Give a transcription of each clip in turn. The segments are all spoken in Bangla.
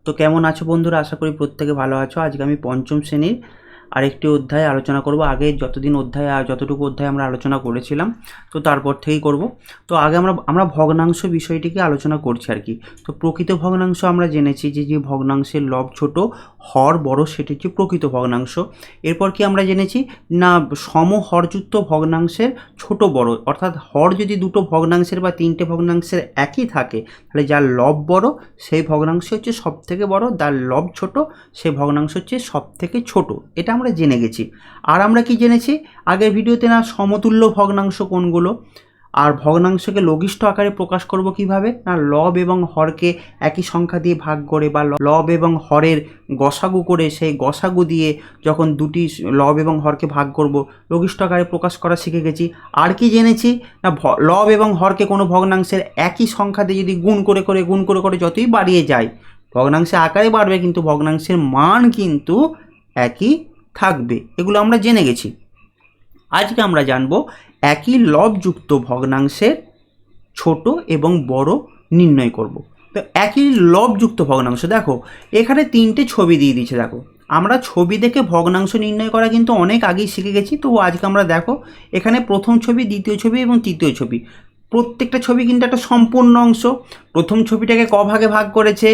তো কেমন আছো বন্ধুরা? আশা করি প্রত্যেকে ভালো আছো। আজকে আমি পঞ্চম শ্রেণীর আরেকটি অধ্যায় আলোচনা করব। আগে যতটুকু অধ্যায় আমরা আলোচনা করেছিলাম, তো তারপর থেকেই করব। তো আগে আমরা ভগ্নাংশ বিষয়টিকে আলোচনা করছি আর কি। তো প্রকৃত ভগ্নাংশ আমরা জেনেছি যে ভগ্নাংশের লব ছোট, হর বড়, সেটি হচ্ছে প্রকৃত ভগ্নাংশ। এরপর কি আমরা জেনেছি না, সমহরযুক্ত ভগ্নাংশের ছোট বড়, অর্থাৎ হর যদি দুটো ভগ্নাংশের বা তিনটে ভগ্নাংশের একই থাকে, তাহলে যার লব বড় সেই ভগ্নাংশ হচ্ছে সব থেকে বড়, যার লব ছোট সেই ভগ্নাংশ হচ্ছে সব থেকে ছোট। এটা আমরা জেনে গেছি। আর আমরা কি জেনেছি আগের ভিডিওতে না, সমতুল্য ভগ্নাংশ কোনগুলো, আর ভগ্নাংশকে লঘিষ্ঠ আকারে প্রকাশ করব কিভাবে না, লব এবং হরকে একই সংখ্যা দিয়ে ভাগ করে বা লব এবং হরের গসাগু করে সেই গসাগু দিয়ে যখন দুটি লব এবং হরকে ভাগ করব, লঘিষ্ঠ আকারে প্রকাশ করা শিখে গেছি। আর কি জেনেছি না, লব এবং হরকে কোনো ভগ্নাংশের একই সংখ্যা দিয়ে যদি গুণ করে যতই বাড়িয়ে যায়, ভগ্নাংশের আকারে বাড়বে কিন্তু ভগ্নাংশের মান কিন্তু একই থাকবে। এগুলো আমরা জেনে গেছি। আজকে আমরা জানব একই লবযুক্ত ভগ্নাংশের ছোট এবং বড় নির্ণয় করব। তো একই লবযুক্ত ভগ্নাংশ, দেখো এখানে তিনটে ছবি দিয়ে দিয়েছে। দেখো আমরা ছবি দেখে ভগ্নাংশ নির্ণয় করা কিন্তু অনেক আগেই শিখে গেছি। তো আজকে আমরা দেখো এখানে প্রথম ছবি, দ্বিতীয় ছবি এবং তৃতীয় ছবি, প্রত্যেকটা ছবি কিন্তু একটা সম্পূর্ণ অংশ। প্রথম ছবিটাকে ক ভাগে ভাগ করেছে?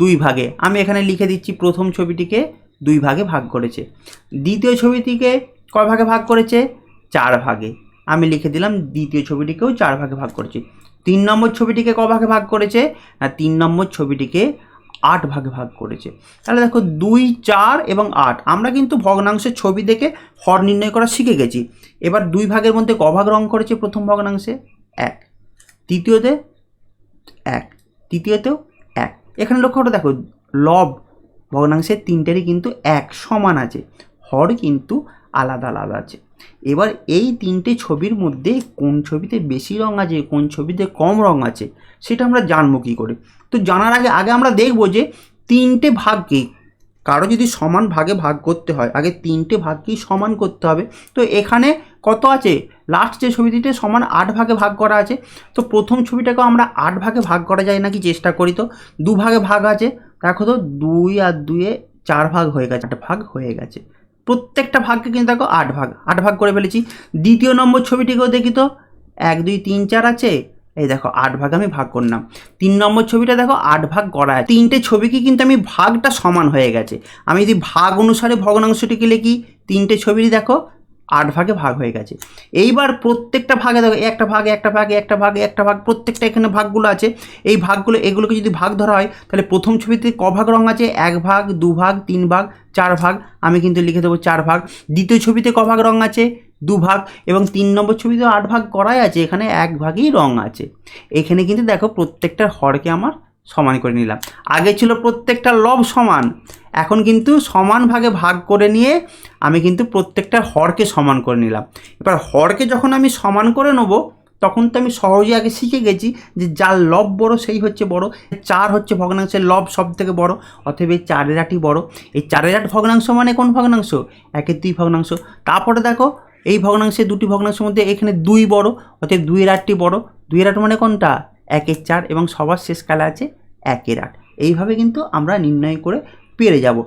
দুই ভাগে। আমি এখানে লিখে দিচ্ছি প্রথম ছবিটিকে দুই ভাগে ভাগ করেছে। দ্বিতীয় ছবিটিকে কয় ভাগে ভাগ করেছে? চার ভাগে। আমি লিখে দিলাম দ্বিতীয় ছবিটিকেও চার ভাগে ভাগ করেছি। 3 নম্বর ছবিটিকে ক ভাগে ভাগ করেছে না, 3 নম্বর ছবিটিকে 8 ভাগে ভাগ করেছে। তাহলে দেখো 2, 4 এবং 8, আমরা কিন্তু ভগ্নাংশের ছবি দেখে হর নির্ণয় করা শিখে গেছি। এবার দুই ভাগের মধ্যে ক ভাগ রং করেছে? প্রথম ভগ্নাংশে 1, দ্বিতীয়তে 1, তৃতীয়তেও 1। এখানে লক্ষ্য করে দেখো লব ভগ্নাংশের তিনটেরই কিন্তু এক সমান আছে, হর কিন্তু আলাদা আলাদা আছে। এবার এই তিনটে ছবির মধ্যে কোন ছবিতে বেশি রং আছে, কোন ছবিতে কম রং আছে, সেটা আমরা জানবো কী করে? তো জানার আগে আমরা দেখব যে তিনটে ভাগকে কারো যদি সমান ভাগে ভাগ করতে হয়, আগে তিনটে ভাগকেই সমান করতে হবে। তো এখানে কত আছে? লাস্ট যে ছবিটিতে সমান 8 ভাগে ভাগ করা আছে। তো প্রথম ছবিটাকেও আমরা 8 ভাগে ভাগ করা যায় নাকি চেষ্টা করি। তো 2 ভাগে ভাগ আছে, দেখো তো 2 আর 2 4 ভাগ হয়ে গেছে, 8 ভাগ হয়ে গেছে। প্রত্যেকটা ভাগকে কিন্তু দেখো 8 ভাগ করে ফেলেছি। দ্বিতীয় নম্বর ছবিটিকেও দেখি তো 1, 2, 3, 4 আছে, এই দেখো 8 ভাগ আমি ভাগ করলাম। 3 নম্বর ছবিটা দেখো 8 ভাগ করা আছে। তিনটে ছবিকে কিন্তু আমি ভাগটা সমান হয়ে গেছে। আমি যদি ভাগ অনুসারে ভগ্নাংশটিকে লিখি, তিনটে ছবিরই দেখো 8 ভাগে ভাগ হয়ে গেছে। এইবার প্রত্যেকটা ভাগে দেখো একটা ভাগ, প্রত্যেকটা এখানে ভাগগুলো আছে। এই ভাগগুলো এগুলোকে যদি ভাগ ধরা হয়, তাহলে প্রথম ছবিতে ক ভাগ রং আছে? 1 ভাগ, 2 ভাগ, 3 ভাগ, 4 ভাগ। আমি কিন্তু লিখে দেবো 4 ভাগ। দ্বিতীয় ছবিতে ক ভাগ রং আছে? 2 ভাগ। এবং 3 নম্বর ছবিতে 8 ভাগ করাই আছে, এখানে 1 ভাগেই রং আছে। এখানে কিন্তু দেখো প্রত্যেকটার হরকে আমার সমান করে নিলাম। আগে ছিল প্রত্যেকটা লব সমান, এখন কিন্তু সমান ভাগে ভাগ করে নিয়ে আমি কিন্তু প্রত্যেকটা হরকে সমান করে নিলাম। এবার হরকে যখন আমি সমান করে নেব, তখন তো আমি সহজেই আগে শিখে গেছি যে যার লব বড় সেই হচ্ছে বড়। 4 হচ্ছে ভগ্নাংশের লব সব থেকে বড়, অতএব এই 4 এর 8ই বড়। এই 4 এর 8 ভগ্নাংশ মানে কোন ভগ্নাংশ? 1 এর 2 ভগ্নাংশ। তারপরে দেখো এই ভগ্নাংশে দুটি ভগ্নাংশের মধ্যে এখানে 2 বড়, অতএব 2 এর 8টি বড়। 2 এর 8 মানে কোনটা? 1 এর 4 এবং সবার শেষ কালে আছে 1 এর 8। এইভাবে কিন্তু আমরা নির্ণয় করে পেরে যাব।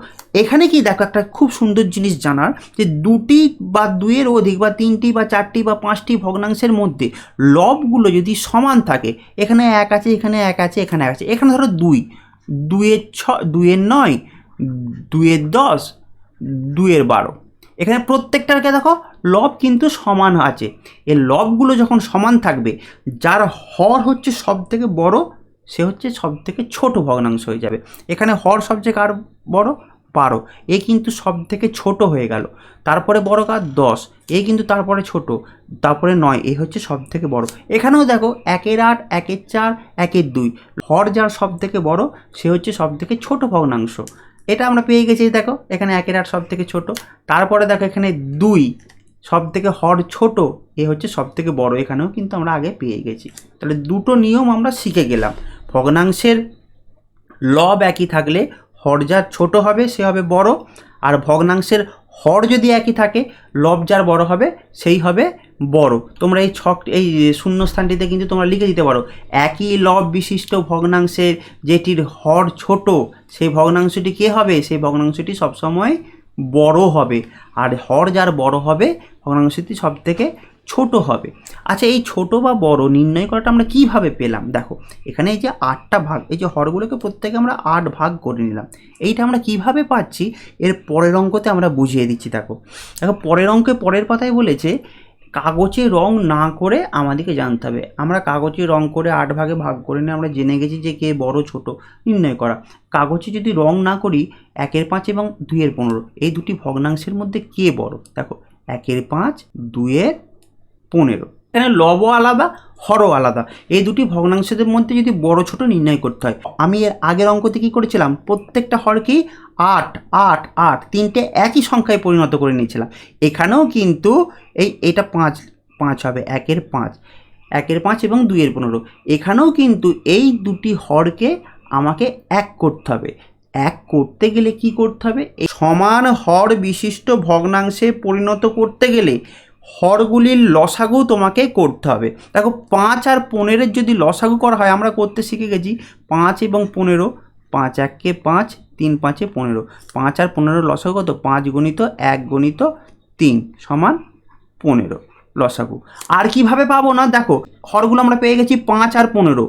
এখানে কি দেখো একটা খুব সুন্দর জিনিস জানার, যে 2টি বা 2-এর অধিক বা 3টি বা 4টি বা 5টি ভগ্নাংশের মধ্যে লবগুলো যদি সমান থাকে, এখানে 1 আছে, এখানে 1 আছে, এখানে 1 আছে, এখানে ধরো 2, 2 এর 6, 2 এর 9, 2 এর 10, 2 এর 12, এখানে প্রত্যেকটাকে দেখো লব কিন্তু সমান আছে। এই লবগুলো যখন সমান থাকবে, যার হর হচ্ছে সব থেকে বড় সে হচ্ছে সব থেকে ছোট ভগ্নাংশ হয়ে যাবে। এখানে হর সবচেয়ে কার বড়? 12, এ কিন্তু সব থেকে ছোট হয়ে গেল। তারপরে বড় কার? 10, এ কিন্তু তারপরে ছোট, তারপরে 9, এ হচ্ছে সব থেকে বড়। এখানেও দেখো 1 এর 8, 1 এর 4, 1 এর 2, হর যার সব থেকে বড় সে হচ্ছে সব থেকে ছোট ভগ্নাংশ। এটা আমরা পেয়ে গেছি। দেখো এখানে 1 এর 8 সব থেকে ছোট, তারপরে দেখো এখানে 2 সব থেকে হর ছোট, এ হচ্ছে সব থেকে বড়, এখানেও কিন্তু আমরা আগে পেয়ে গেছি। তাহলে দুটো নিয়ম আমরা শিখে গেলাম। ভগ্নাংশের লব একই থাকলে হর যার ছোট হবে সে হবে বড়, আর ভগ্নাংশের হর যদি একই থাকে লব যার বড় হবে সেই হবে বড়। তোমরা এই শূন্যস্থানটিতে কিন্তু তোমরা লিখে দিতে পারো, একই লব বিশিষ্ট ভগ্নাংশের যেটির হর ছোট সেই ভগ্নাংশটি কী হবে, সেই ভগ্নাংশটি সবসময় বড় হবে, আর হর যার বড় হবে ভগ্নাংশটি সব থেকে ছোট হবে। আচ্ছা, এই ছোট বা বড় নির্ণয় করাটা আমরা কিভাবে পেলাম? দেখো এখানে এই যে 8টা ভাগ, এই যে হরগুলোকে প্রত্যেকে আমরা 8 ভাগ করে নিলাম, এইটা আমরা কিভাবে পাচ্ছি এর পরের অঙ্কতে আমরা বুঝিয়ে দিচ্ছি। দেখো দেখো পরের অঙ্কে পরের পাতায় বলেছে কাগজে রং না করে আমাদেরকে জানতে হবে। আমরা কাগজে রং করে 8 ভাগে ভাগ করে নিয়ে আমরা জেনে গেছি যে কে বড় ছোট নির্ণয় করা। কাগজে যদি রং না করি 1-এর 5 এবং 2-এর 15, এই দুটি ভগ্নাংশের মধ্যে কে বড়? দেখো 1-এর 5, 2-এর 15, এখানে লবও আলাদা হরও আলাদা, এই দুটি ভগ্নাংশের মধ্যে যদি বড় ছোট নির্ণয় করতে হয়, আমি এর আগের অঙ্কতে কী করেছিলাম, প্রত্যেকটা হরকেই 8 8 8 তিনটে একই সংখ্যায় পরিণত করে নিয়েছিলাম। এখানেও কিন্তু এটা 5 5 হবে, 1-এর 5, 1-এর 5 এবং 2-এর 15, এখানেও কিন্তু এই দুটি হরকে আমাকে এক করতে হবে। এক করতে গেলে কি করতে হবে, সমান হর বিশিষ্ট ভগ্নাংশে পরিণত করতে গেলে হরগুলির লসাগু তোমাকে করতে হবে। দেখো 5 আর 15-এর যদি লসাগু করা হয়, আমরা করতে শিখে গেছি 5 এবং 15, 5 1-কে 5, 3 5-এ 15, 5 আর 15-এর লসাগু কত? 5 গুণিত 1 গুণিত 3 সমান 15 লসাগু। আর কিভাবে পাবো না, দেখো হরগুলো আমরা পেয়ে গেছি 5 আর 15,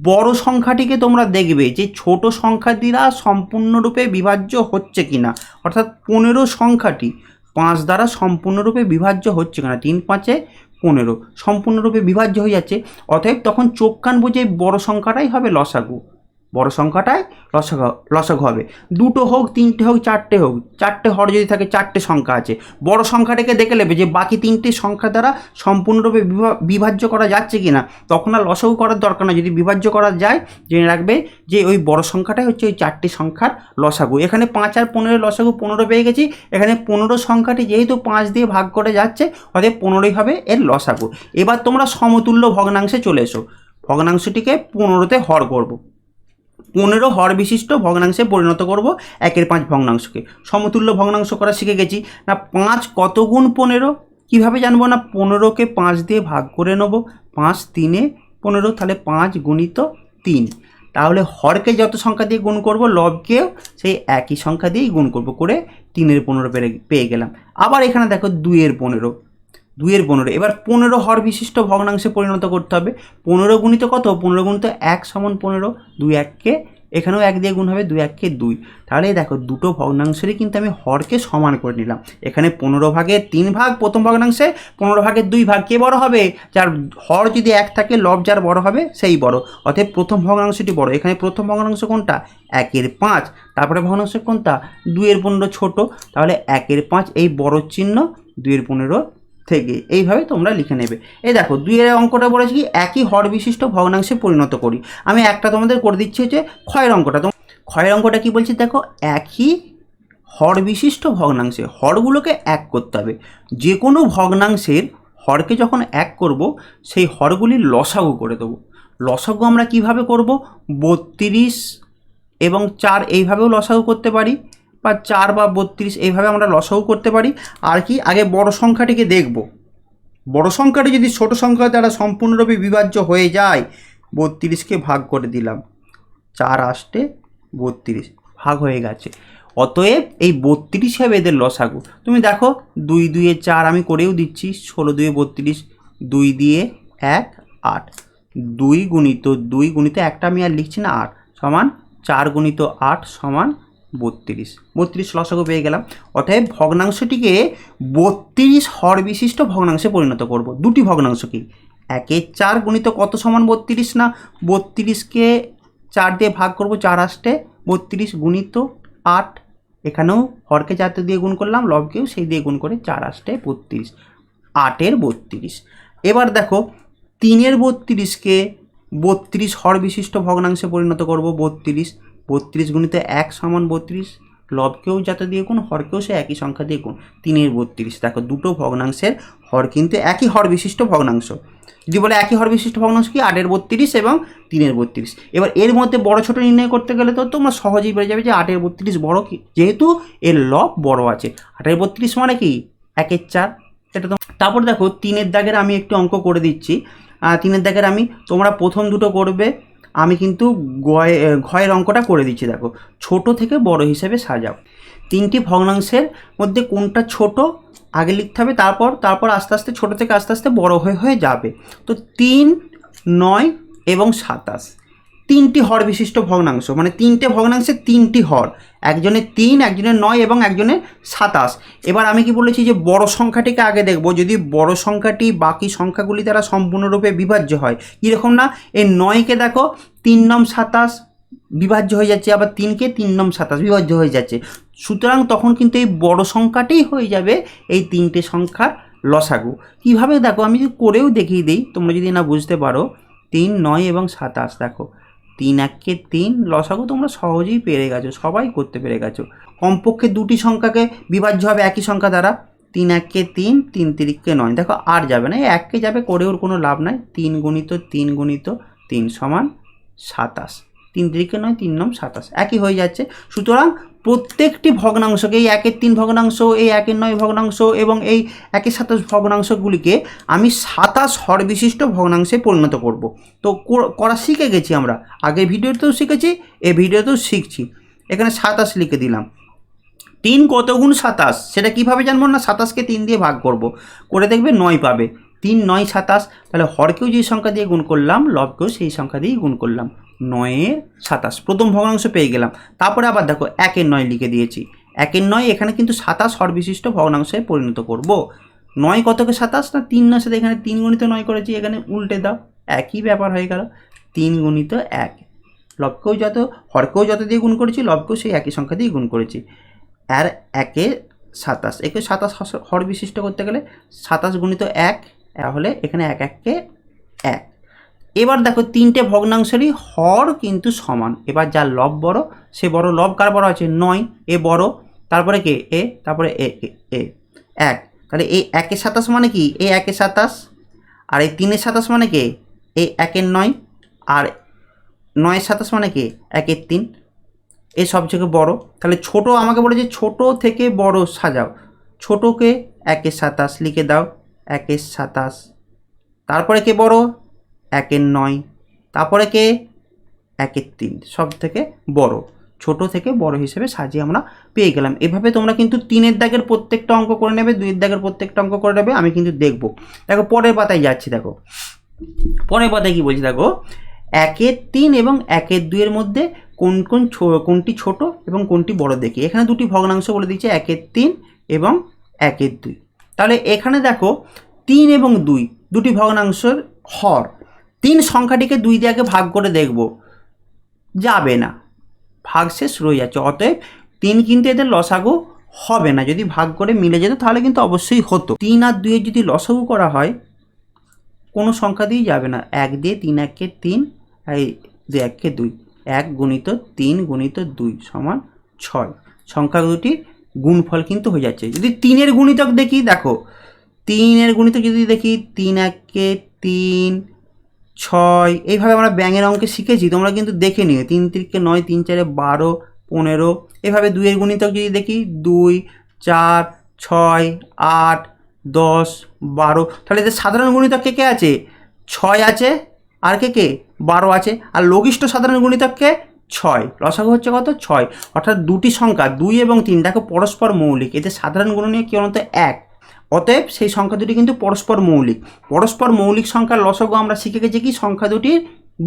বড় সংখ্যাটিকে তোমরা দেখবে যে ছোট সংখ্যা দ্বারা সম্পূর্ণরূপে বিভাজ্য হচ্ছে কিনা, অর্থাৎ 15 সংখ্যাটি 5 দ্বারা সম্পূর্ণরূপে বিভাজ্য হচ্ছে কিনা, 3 5-এ 15 সম্পূর্ণরূপে বিভাজ্য হয়ে যাচ্ছে, অতএব তখন চোখ কান বুঝে বড় সংখ্যাটাই হবে লসাগু, বড় সংখ্যাটাই লসাগু হবে। 2টো হোক 3টে হোক 4টে হোক, 4টে হর যদি থাকে 4টে সংখ্যা আছে, বড় সংখ্যাটাকে দেখে নেবে যে বাকি 3টে সংখ্যা দ্বারা সম্পূর্ণরূপে বিভাজ্য করা যাচ্ছে কি না, তখন আর লসাগু করার দরকার না। যদি বিভাজ্য করা যায় জেনে রাখবে যে ওই বড় সংখ্যাটাই হচ্ছে ওই 4টি সংখ্যার লসাগু। এখানে 5 আর 15-এর লসাগু 15 পেয়ে গেছি, এখানে 15 সংখ্যাটি যেহেতু 5 দিয়ে ভাগ করে যাচ্ছে অতএব 15ই হবে এর লসাগু। এবার তোমরা সমতুল্য ভগ্নাংশে চলে এসো, ভগ্নাংশটিকে 15তে হর করব, 15 হর বিশিষ্ট ভগ্নাংশে পরিণত করব 1-এর 5 ভগ্নাংশকে। সমতুল্য ভগ্নাংশ করা শিখে গেছি না, 5 কত গুণ 15 কীভাবে জানবো না, 15কে 5 দিয়ে ভাগ করে নেব, 5 3-এ 15, তাহলে 5 গুণিত 3, তাহলে হরকে যত সংখ্যা দিয়ে গুণ করব লবকেও সেই একই সংখ্যা দিয়েই গুণ করব, করে 3-এর 15 পেয়ে গেলাম। আবার এখানে দেখো 2-এর 15, 2-এর 15, এবার 15 হর বিশিষ্ট ভগ্নাংশে পরিণত করতে হবে। 15 গুণিত কত, 15 গুণিত 1 সমান 15, 2 1-কে এখানেও 1 দিয়ে গুণ হবে, 2 1-কে 2, তাহলে দেখো দুটো ভগ্নাংশেরই কিন্তু আমি হরকে সমান করে নিলাম। এখানে 15 ভাগের 3 ভাগ প্রথম ভগ্নাংশে, 15 ভাগের 2 ভাগ, কে বড় হবে, যার হর যদি 1 থাকে লব যার বড় হবে সেই বড়, অতএব প্রথম ভগ্নাংশটি বড়। এখানে প্রথম ভগ্নাংশ কোনটা, 1-এর 5, তারপরে ভগ্নাংশ কোনটা, 2-এর 15 ছোট, তাহলে 1-এর 5 এই বড় চিহ্ন 2-এর 15 থেকে, এইভাবে তোমরা লিখে নেবে। এই দেখো 2-এর অঙ্কটা বলেছি কি একই হর বিশিষ্ট ভগ্নাংশে পরিণত করি। আমি একটা তোমাদের করে দিচ্ছি হচ্ছে ক্ষয়ের অঙ্কটা। ক্ষয়ের অঙ্কটা কি বলছি দেখো, একই হর বিশিষ্ট ভগ্নাংশে হরগুলোকে এক করতে হবে। যে কোনো ভগ্নাংশের হরকে যখন এক করব সেই হরগুলির লসাগু করে দেবো। লসাগু আমরা কিভাবে করব, 32 এবং 4 এইভাবেও লসাগু করতে পারি, বা 4 বা 32 এইভাবে আমরা লসাগু করতে পারি। আর কি, আগে বড় সংখ্যাটিকে দেখব, বড় সংখ্যাটি যদি ছোট সংখ্যা দ্বারা সম্পূর্ণরূপে বিভাজ্য হয়ে যায়, 32-কে ভাগ করে দিলাম, 4 8-এ 32 ভাগ হয়ে গেছে, অতএব এই 32 হবে এদের লসাগু। তুমি দেখো 2 2-এ 4 আমি করেও দিচ্ছি, 16 2-এ 32, 2 দিয়ে 1 8, 2 গুণিত 2 গুণিত একটা আমি আর লিখছি না 8 সমান 4 গুণিত 8 সমান 32, 32 লসাগু পেয়ে গেলাম। অতএব ভগ্নাংশটিকে 32 হর বিশিষ্ট ভগ্নাংশে পরিণত করব। দুটি ভগ্নাংশকেই 1-এর 4 গুণিত কত সমান 32 না, 32-কে 4 দিয়ে ভাগ করব, 4 8-এ 32 গুণিত 8, এখানেও হরকে 4 দিয়ে গুণ করলাম, লবকেও সেই দিয়ে গুণ করে 4 8-এ 32, 8-এর 32। এবার দেখো 3-এর 32-কে 32 হর বিশিষ্ট ভগ্নাংশে পরিণত করব, 32 32 গুণিত 1 সমান 32, লবকেও যাতে দিয়ে গুণ, হরকেও সে একই সংখ্যা দিয়ে গুণ, 3-এর 32। দেখো দুটো ভগ্নাংশের হর কিন্তু একই হর বিশিষ্ট ভগ্নাংশ। যদি বলে একই হর বিশিষ্ট ভগ্নাংশ কি, 8-এর 32 এবং 3-এর 32। এবার এর মধ্যে বড় ছোট নির্ণয় করতে গেলে তো তোমরা সহজেই বেড়ে যাবে যে 8-এর 32 বড় কি, যেহেতু এর লব বড় আছে। 8-এর 32 মানে কি, 1-এর 4, এটা তো। তারপর দেখো 3-এর দাগের আমি একটু অঙ্ক করে দিচ্ছি। 3-এর দাগের আমি, তোমরা প্রথম দুটো করবে, আমি কিন্তু ঘয়ের অঙ্কটা করে দিচ্ছি। দেখো, ছোট থেকে বড় হিসেবে সাজাও। 3টি ভগ্নাংশের মধ্যে কোনটা ছোট আগে লিখতে হবে, তারপর আস্তে আস্তে ছোট থেকে আস্তে আস্তে বড় হয়ে যাবে। তো 3, 9 এবং 27 3টি হর বিশিষ্ট ভগ্নাংশ, মানে 3টে ভগ্নাংশে 3টি হর, একজনের 3, একজনের 9 এবং একজনের 27। এবার আমি কি বলেছি যে বড় সংখ্যাটিকে আগে দেখব, যদি বড় সংখ্যাটি বাকি সংখ্যাগুলি দ্বারা সম্পূর্ণরূপে বিভাজ্য হয়। কীরকম না, এই 9কে দেখো 3 9 27 বিভাজ্য হয়ে যাচ্ছে, আবার 3কে 3 9 27 বিভাজ্য হয়ে যাচ্ছে। সুতরাং তখন কিন্তু এই বড় সংখ্যাটিই হয়ে যাবে এই 3টে সংখ্যার লসাগু। কীভাবে দেখো, আমি যদি করেও দেখিয়ে দিই, তোমরা যদি না বুঝতে পারো, 3 9 এবং 27 দেখো, 3 1 3 লসাগু তোমরা সহজেই পেরে গেছো, সবাই করতে পেরে গেছো। কমপক্ষে দুটি সংখ্যাকে বিভাজ্য হবে একই সংখ্যা দ্বারা, 3 1 3 3 3 9, দেখো আর যাবে না, এই 1কে যাবে, করেও কোনো লাভ নাই। 3 গুণিত 3 গুণিত 3 সমান 27, 3 3 9 3 9 27 একই হয়ে যাচ্ছে। সুতরাং প্রত্যেকটি ভগ্নাংশকে, এই 1 3 ভগ্নাংশ, এই 1 9 ভগ্নাংশ এবং এই 1 27 ভগ্নাংশগুলিকে আমি 27 হর বিশিষ্ট ভগ্নাংশে পরিণত করব। তো করা শিখে গেছি আমরা, আগের ভিডিওতেও শিখেছি, এই ভিডিওতেও শিখছি। এখানে 27 লিখে দিলাম। 3 কত গুণ 27 সেটা কীভাবে জানবো না, 27কে 3 দিয়ে ভাগ করব, করে দেখবে 9 পাবে। 3 9 27, তাহলে হরকেও যেই সংখ্যা দিয়ে গুণ করলাম, লবকেও সেই সংখ্যা দিয়েই গুণ করলাম, 9 27 প্রথম ভগ্নাংশ পেয়ে গেলাম। তারপরে আবার দেখো 1 9 লিখে দিয়েছি, 1 9 এখানে কিন্তু 27 হর বিশিষ্ট ভগ্নাংশে পরিণত করব। 9 কতকে 27 না, 3 9 সাথে এখানে 3 গুণিত 9 করেছি, এখানে উল্টে দাও, একই ব্যাপার হয়ে গেল, 3 গুণিত 1। লবকেও হরকেও যত দিয়ে গুণ করেছি, লবকেও সেই একই সংখ্যা দিয়ে গুণ করেছি। আর 1 27, একে 27 হর বিশিষ্ট করতে গেলে 27 গুণিত 1, তাহলে এখানে 1 1 1। এবার দেখো 3টে ভগ্নাংশেরই হর কিন্তু সমান। এবার যার লব বড় সে বড়, লব কার বড় আছে 9, এ বড়, তারপরে কে এ, তারপরে এ 1। তাহলে এই 1 27 মানে কি, এই 1 27, আর এই 3 27 মানে কে, এই 1 9, আর 9 27 মানে কে 1 3, এই সব থেকে বড়। তাহলে ছোট আমাকে বলে যে ছোট থেকে বড় সাজাও, ছোটকে 1 27 লিখে দাও, 1 27, তারপরে কে বড় 1 9, তারপরে কে 1 3, সব থেকে বড়, ছোট থেকে বড় হিসেবে সাজিয়ে আমরা পেয়ে গেলাম। এভাবে তোমরা কিন্তু 3-এর দাগের প্রত্যেকটা অঙ্ক করে নেবে, 2-এর দাগের প্রত্যেকটা অঙ্ক করে নেবে, আমি কিন্তু দেখব। দেখো পরের পাতায় যাচ্ছি, দেখো পরের পাতায় কি বলছি, দেখো 1 3 এবং 1 2 এর মধ্যে কোনটি ছোট এবং কোনটি বড় দেখি। এখানে দুটি ভগ্নাংশ বলে দিচ্ছে, 1 3 এবং 1 2। তাহলে এখানে দেখো 3 এবং 2 দুটি ভগ্নাংশের হর, 3 সংখ্যাটিকে 2 দিয়ে আগে ভাগ করে দেখব, যাবে না, ভাগ শেষ রয়ে যাচ্ছে, অতএব 3 কিন্তু এদের লসাগু হবে না। যদি ভাগ করে মিলে যেত তাহলে কিন্তু অবশ্যই হতো। 3 আর 2 এর যদি লসাগু করা হয়, কোনো সংখ্যা দিয়েই যাবে না, 1 দিয়ে 3 1 3, এই 2 1 2, 1 গুণিত 3 গুণিত 2 সমান 6, সংখ্যা দুটির গুণফল কিন্তু হয়ে যাচ্ছে। যদি 3-এর গুণিতক দেখি, দেখো 3-এর গুণিতক যদি দেখি, 3 1 3 6, এইভাবে আমরা ব্যাঙের অঙ্কে শিখেছি, তোমরা কিন্তু দেখে নিও, 3 3 9 3 4 12 15, এভাবে 2-এর গুণিতক যদি দেখি, 2 4 6 8 10 12, তাহলে এদের সাধারণ গুণিতক কে আছে, 6 আছে, আর কে 12 আছে, আর লঘিষ্ঠ সাধারণ গুণিতক কে 6, লসাগু হচ্ছে কত 6। অর্থাৎ দুটি সংখ্যা 2 এবং 3 দেখো পরস্পর মৌলিক, এদের সাধারণ গুণনীয়ক কি বলতো 1, অতএব সেই সংখ্যা দুটি কিন্তু পরস্পর মৌলিক। পরস্পর মৌলিক সংখ্যার লসাগু আমরা শিখে গেছি কি, সংখ্যা দুটির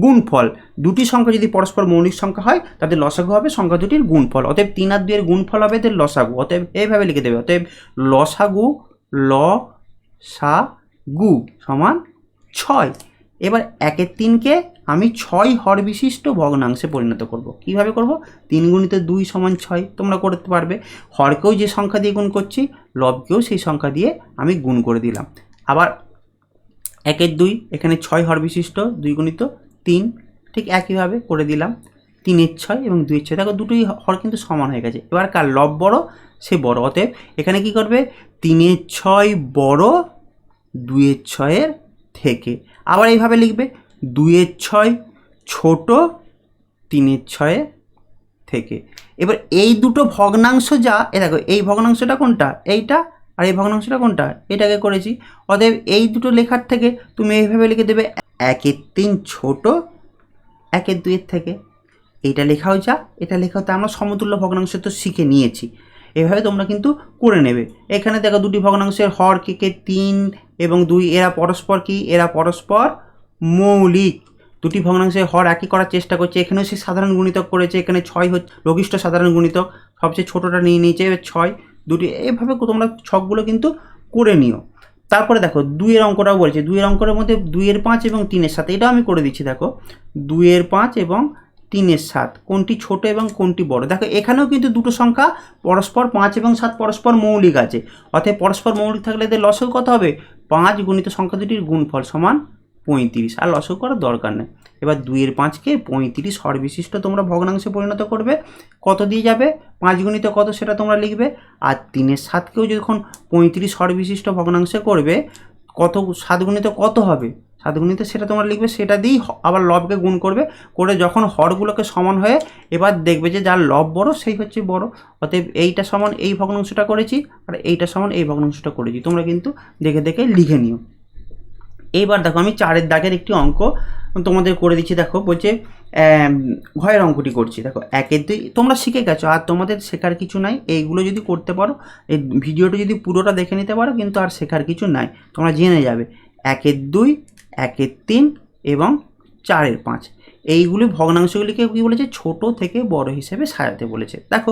গুণফল। দুটি সংখ্যা যদি পরস্পর মৌলিক সংখ্যা হয় তাদের লসাগু হবে সংখ্যা দুটির গুণফল, অতএব 3 আর 2 এর গুণফল হবে এদের লসাগু, অতএব এইভাবে লিখে দেবে, অতএব লসাগু লসাগু সমান 6। এবার 1 3কে আমি 6 হর বিশিষ্ট ভগ্নাংশে পরিণত করব। কিভাবে করব, 3 গুণিত 2 সমান 6, তোমরা করতে পারবে। হরকেও যে সংখ্যা দিয়ে গুণ করছি, লবকেও সেই সংখ্যা দিয়ে আমি গুণ করে দিলাম। আবার 1 2, এখানে 6 হর বিশিষ্ট, 2 গুণিত 3, ঠিক একইভাবে করে দিলাম, 3 6 এবং 2 6, দেখো দুটোই হর কিন্তু সমান হয়ে গেছে। এবার কার লব বড় সে বড়, অতএব এখানে কি করবে, 3 6 বড় 2 6 থেকে। আবার এইভাবে লিখবে, 2 6 ছোট 3 6 থেকে। এবার এই দুটো ভগ্নাংশ যা, দেখো এই ভগ্নাংশটা কোনটা, এইটা আর এই ভগ্নাংশটা কোনটা, এটাকে করেছি। অতএব এই দুটো লেখার থেকে তুমি এইভাবে লিখে দেবে 1/3 ছোট 1/2 থেকে। এইটা লেখাও যা, এটা লেখাও তা, আমরা সমতুল্য ভগ্নাংশ তো শিখে নিয়েছি। এভাবে তোমরা কিন্তু করে নেবে। এখানে দেখো দুটি ভগ্নাংশের হর কে 3 এবং 2, এরা পরস্পর কি, এরা পরস্পর মৌলিক। দুটি ভগ্নাংশের হর একই করার চেষ্টা করছে, এখানেও সে সাধারণ গুণিতক করেছে, এখানে 6 হচ্ছে লঘিষ্ঠ সাধারণ গুণিতক, সবচেয়ে ছোটোটা নিয়ে নিয়েছে 6 দুটি। এইভাবে তোমরা ছকগুলো কিন্তু করে নিও। তারপরে দেখো 2-এর অঙ্কটাও বলছে, 2-এর অঙ্কের মধ্যে 2-এর 5 এবং 3-এর 7, এটাও আমি করে দিচ্ছি। দেখো 2-এর 5 এবং 3-এর 7 কোনটি ছোট এবং কোনটি বড়। দেখো এখানেও কিন্তু দুটো সংখ্যা পরস্পর 5 এবং 7 পরস্পর মৌলিক আছে। অর্থাৎ পরস্পর মৌলিক থাকলে এদের লসাগু কত হবে, 5 গুণিত সংখ্যা দুটির গুণফল সমান 35, আর লসাগু করার দরকার নেই। এবার 2-এর 5কে 35 হর বিশিষ্ট তোমরা ভগ্নাংশে পরিণত করবে। কত দিয়ে যাবে, 5 গুণিত কত সেটা তোমরা লিখবে। আর 3-এর 7কেও যখন 35 হর বিশিষ্ট ভগ্নাংশে করবে, কত 7 গুণিত কত হবে, 7 গুণিত সেটা তোমরা লিখবে, সেটা দিয়েই আবার লবকে গুণ করবে। করে যখন হরগুলোকে সমান হয়ে এবার দেখবে যে যার লব বড় সেই হচ্ছে বড়। অতএব এইটা সমান এই ভগ্নাংশটা করেছি, আর এইটা সমান এই ভগ্নাংশটা করেছি। তোমরা কিন্তু দেখে দেখে লিখে নিও। এইবার দেখো আমি 4-এর দাগের একটি অঙ্ক তোমাদের করে দিচ্ছি। দেখো বলছে ঘয়ের অঙ্কটি করছি। দেখো 1/2 তোমরা শিখে গেছো, আর তোমাদের শেখার কিছু নাই। এইগুলো যদি করতে পারো, এই ভিডিওটা যদি পুরোটা দেখে নিতে পারো, কিন্তু আর শেখার কিছু নাই, তোমরা জেনে যাবে। 1/2, 1/3 এবং 4-এর 5 এইগুলি ভগ্নাংশগুলিকে কী বলেছে, ছোট থেকে বড় হিসেবে সাজাতে বলেছে। দেখো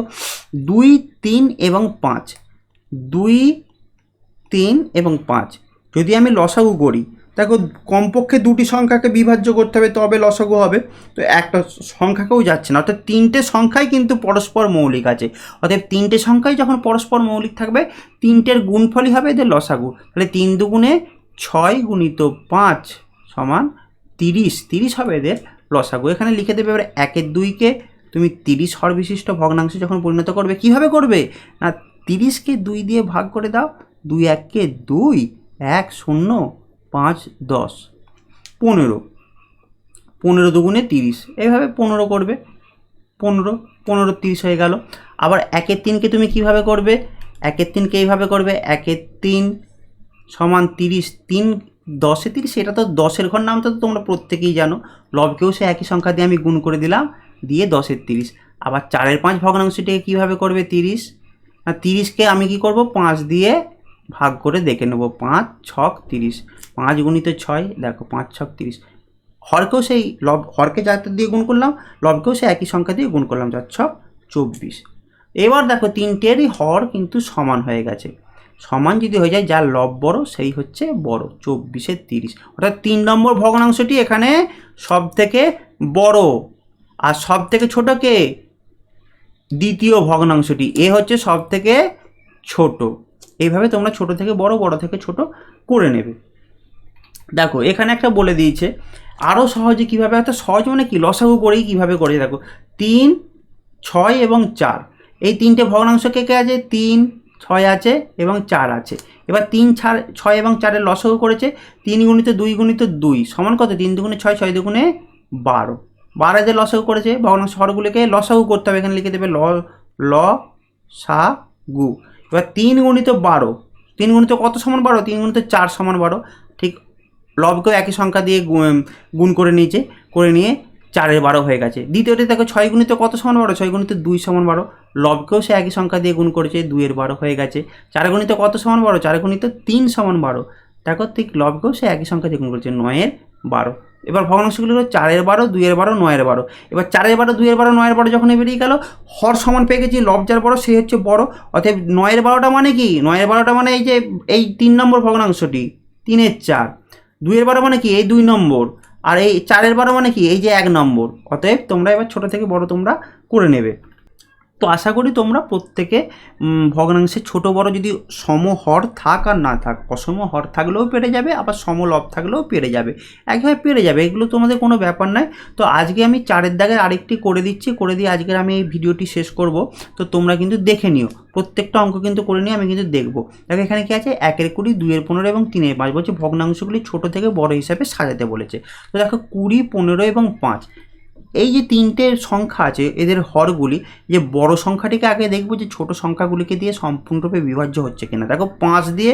2, 3 এবং 5, 2, 3 এবং 5 যদি আমি লসাগু করি, দেখো কমপক্ষে দুটি সংখ্যাকে বিভাজ্য করতে হবে, তবে লসাগু হবে। তো একটা সংখ্যাকেও যাচ্ছে না, অর্থাৎ 3টে সংখ্যাই কিন্তু পরস্পর মৌলিক আছে। অর্থাৎ 3টে সংখ্যাই যখন পরস্পর মৌলিক থাকবে, 3টের গুণফলই হবে এদের লসাগু। তাহলে 3 দুগুণে 6 গুণিত 5 সমান 30, 30 হবে এদের লসাগু। এখানে লিখে দেবে। এবার 1/2কে তুমি 30 হর বিশিষ্ট ভগ্নাংশে যখন পরিণত করবে, কিভাবে করবে না, 30কে 2 দিয়ে ভাগ করে দাও, 2 1-কে 2, 1 0, 5 10, 15, 15 দুগুণে 30, এইভাবে 15 করবে। 15 15 30 হয়ে গেল। আবার 1/3কে তুমি কিভাবে করবে, 1/3কে এইভাবে করবে, 1/3 সমান 30, 3 10-এ 30, এটা তো 10-এর ঘর নামটা তো তোমরা প্রত্যেকেই জানো। লবকেও সে একই সংখ্যা দিয়ে আমি গুণ করে দিলাম, দিয়ে 10-এর 30। আবার 4-এর 5 ভগ্নাংশটিকে কীভাবে করবে, 30, না 30কে আমি কি করব, 5 দিয়ে ভাগ করে দেখে নেব, 5 6 30, 5 গুণিত 6, দেখো 5 6 30। হরকেও সেই হরকে যাতে দিয়ে গুণ করলাম, লবকেও সে একই সংখ্যা দিয়ে গুণ করলাম, 4 6 24। এবার দেখো 3টেরই হর কিন্তু সমান হয়ে গেছে। সমান যদি হয়ে যায়, যার লব বড় সেই হচ্ছে বড়, 24-এর 30। অর্থাৎ 3 নম্বর ভগ্নাংশটি এখানে সব থেকে বড়, আর সব থেকে ছোট কে, দ্বিতীয় ভগ্নাংশটি, এ হচ্ছে সব থেকে ছোট। এইভাবে তোমরা ছোট থেকে বড়, বড় থেকে ছোট করে নেবে। দেখো এখানে একটা বলে দিয়েছে আরও সহজে কীভাবে, একটা সহজ মানে কি, লসাগু করেই কীভাবে করে। দেখো 3, 6 এবং 4 এই 3টে ভগ্নাংশ কে কে আছে, 3 6 আছে এবং 4 আছে। এবার 3 6 এবং 4-এর লসাগু করেছে, 3 গুণিত 2 গুণিত 2 সমান কত, 3 দুগুণে 6, 6 দুগুণে 12, 12 লসাগু করেছে। ভগ্নাংশ হরগুলিকে লসাগু করতে হবে, এখানে লিখে দেবে ল সা গু। এবার 3 গুণিত 12, 3 গুণিত কত সমান 12, 3 গুণিত 4 সমান 12। ঠিক লবকেও একই সংখ্যা দিয়ে গুণ করে নিয়েছে, করে নিয়ে 4-এর 12 হয়ে গেছে। দ্বিতীয়টি দেখো 6 গুণিত কত সমান 12, 6 গুণিত 2 সমান 12। লবকেও সে একই সংখ্যা দিয়ে গুণ করেছে, 2-এর 12 হয়ে গেছে। 4 গুণিত কত সমান 12, 4 গুণিত 3 সমান 12। দেখো ঠিক লবকেও সে একই সংখ্যা দিয়ে গুণ করেছে, 9-এর 12। এবার ভগ্নাংশগুলি হলো 4-এর 12, 2-এর 12, 9-এর 12। এবার 4-এর 12, 2-এর 12, 9-এর 12 যখন বেরিয়ে গেল, হর সমান পেয়ে গেছি, লব যার বড় সে হচ্ছে বড়। অতএব 9-এর 12টা মানে কি, 9-এর 12টা মানে এই যে এই 3 নম্বর ভগ্নাংশটি, 3-এর 4। 2-এর 12 মানে কি, এই 2 নম্বর। আর এই 4-এর 12 মানে কি, এই যে 1 নম্বর। অতএব তোমরা এবার ছোট থেকে বড় তোমরা করে নেবে। তো আশা করি তোমরা প্রত্যেকে ভগ্নাংশের ছোট বড় যদি সম হর থাক আর না থাক, অসম হর থাকলেও পেরে যাবে, আবার সমলব থাকলেও পেরে যাবে, একভাবে পেরে যাবে, এগুলো তোমাদের কোনো ব্যাপার নয়। তো আজকে আমি 4-এর দাগের আরেকটি করে দিচ্ছি, করে দিয়ে আজকের আমি এই ভিডিওটি শেষ করব। তো তোমরা কিন্তু দেখে নিও, প্রত্যেকটা অঙ্ক কিন্তু করে নিয়ে আমি কিন্তু দেখবো। দেখো এখানে কি আছে, 1-এর 20, 2-এর 15 এবং 3-এর 5 বলছে ভগ্নাংশগুলি ছোট থেকে বড় হিসাবে সাজাতে বলেছে। তো দেখো 20, 15 এবং 5 এই যে তিনটে সংখ্যা আছে এদের হরগুলি, যে বড় সংখ্যাটিকে আগে দেখবো যে ছোট সংখ্যাগুলিকে দিয়ে সম্পূর্ণরূপে বিভাজ্য হচ্ছে কিনা। দেখো 5 দিয়ে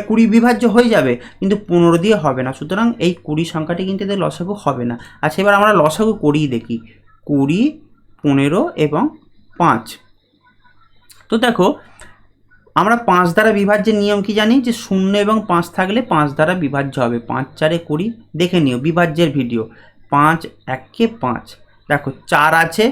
20 বিভাজ্য হয়ে যাবে, কিন্তু 15 দিয়ে হবে না, সুতরাং এই 20 সংখ্যাটি কিন্তু এদের লসাগু হবে না। আচ্ছা, এবার আমরা লসাগু করিয়ে দেখি 20, 15 এবং 5। তো দেখো আমরা 5 দ্বারা বিভাজ্যের নিয়ম কি জানি, যে 0 এবং 5 থাকলে 5 দ্বারা বিভাজ্য হবে। 5 4 20, দেখে নিও বিভাজ্যের ভিডিও। 5 1 5, দেখো 4 আছে,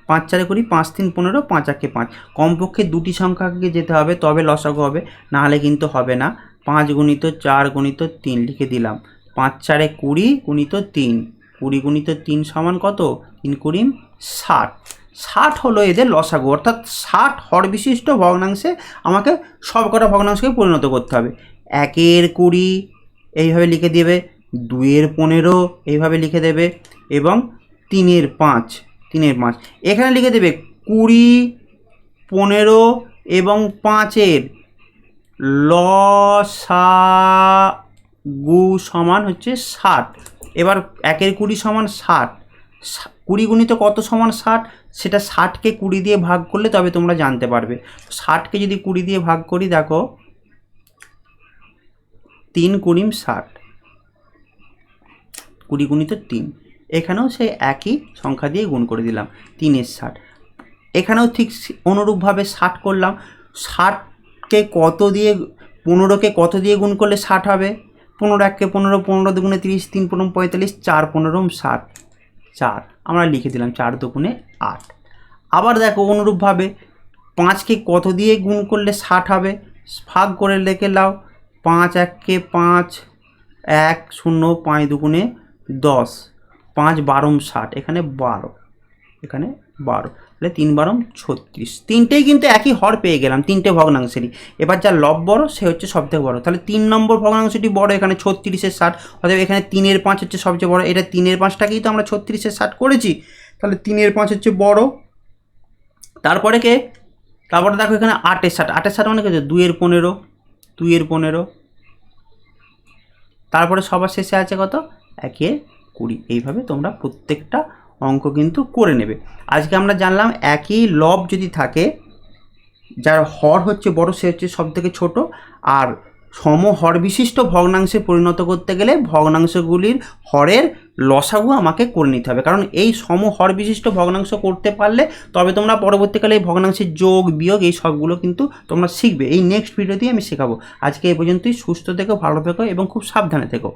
5 4 20, 5 3 15, 5 1 5। কমপক্ষে দুটি সংখ্যাকে যেতে হবে তবে লসাগু হবে, নাহলে কিন্তু হবে না। 5 গুণিত 4 গুণিত 3 লিখে দিলাম। 5 4 20 গুণিত 3, 20 গুণিত 3 সমান কত? 3 20 60। 60 হলো এদের লসাগু, অর্থাৎ 60 হর বিশিষ্ট ভগ্নাংশে আমাকে সবকটা ভগ্নাংশকে পরিণত করতে হবে। 1 20 এইভাবে লিখে দেবে, 2 15 এইভাবে লিখে দেবে, এবং 3 5, 3 5 এখানে লিখে দেবে। 20, 15 এবং 5 লসাগু সমান হচ্ছে 60। এবার 1 20 সমান 60, 20 গুণিত কত সমান 60, সেটা 60কে 20 দিয়ে ভাগ করলে তবে তোমরা জানতে পারবে। 60কে যদি 20 দিয়ে ভাগ করি, দেখো 3 20 60, 20 গুণিত 3। এখানেও সেই একই সংখ্যা দিয়ে গুণ করে দিলাম, 3 60। এখানেও ঠিক অনুরূপভাবে 60 করলাম। 60কে কত দিয়ে, 15কে কত দিয়ে গুণ করলে 60 হবে? 15 1 15, 15 দুগুণে 30, 3 15 45, 4 15 60, 4 আমরা লিখে দিলাম, 4 দুগুণে 8। আবার দেখো অনুরূপভাবে 5কে কত দিয়ে গুণ করলে 60 হবে? ভাগ করে লিখে নাও, 5 1 5, 1 0, 5 দুগুণে 10, 5 12 60, এখানে 12, এখানে 12, তাহলে 3 12 36। তিনটেই কিন্তু একই হর পেয়ে গেলাম, তিনটে ভগ্নাংশেরই। এবার যার লব বড় সে হচ্ছে সবথেকে বড়, তাহলে 3 নম্বর ভগ্নাংশটি বড়, এখানে 36 60, অতএব এখানে 3 5 হচ্ছে সবচেয়ে বড়। এটা 3 5টাকেই তো আমরা 36 60 করেছি, তাহলে 3 5 হচ্ছে বড়। তারপরে কে? তারপরে দেখো এখানে 8 60, 8 60 মানে কত? 2 15, 2 15, তারপরে সবার শেষে আছে কত? 1 20। এইভাবে তোমরা প্রত্যেকটা অঙ্ক কিন্তু করে নেবে। আজকে আমরা জানলাম একই লব যদি থাকে, যার হর হচ্ছে বড় সে হচ্ছে সব থেকে ছোট, আর সমহর বিশিষ্ট ভগ্নাংশে পরিণত করতে গেলে ভগ্নাংশগুলির হরের লসাগু আমাকে করে নিতে হবে, কারণ এই সমহর বিশিষ্ট ভগ্নাংশ করতে পারলে তবে তোমরা পরবর্তীকালে এই ভগ্নাংশের যোগ বিয়োগ এই সবগুলো কিন্তু তোমরা শিখবে। এই নেক্সট ভিডিওতেই আমি শেখাবো। আজকে এই পর্যন্তই। সুস্থ থেকো, ভালো থেকো এবং খুব সাবধানে থেকো।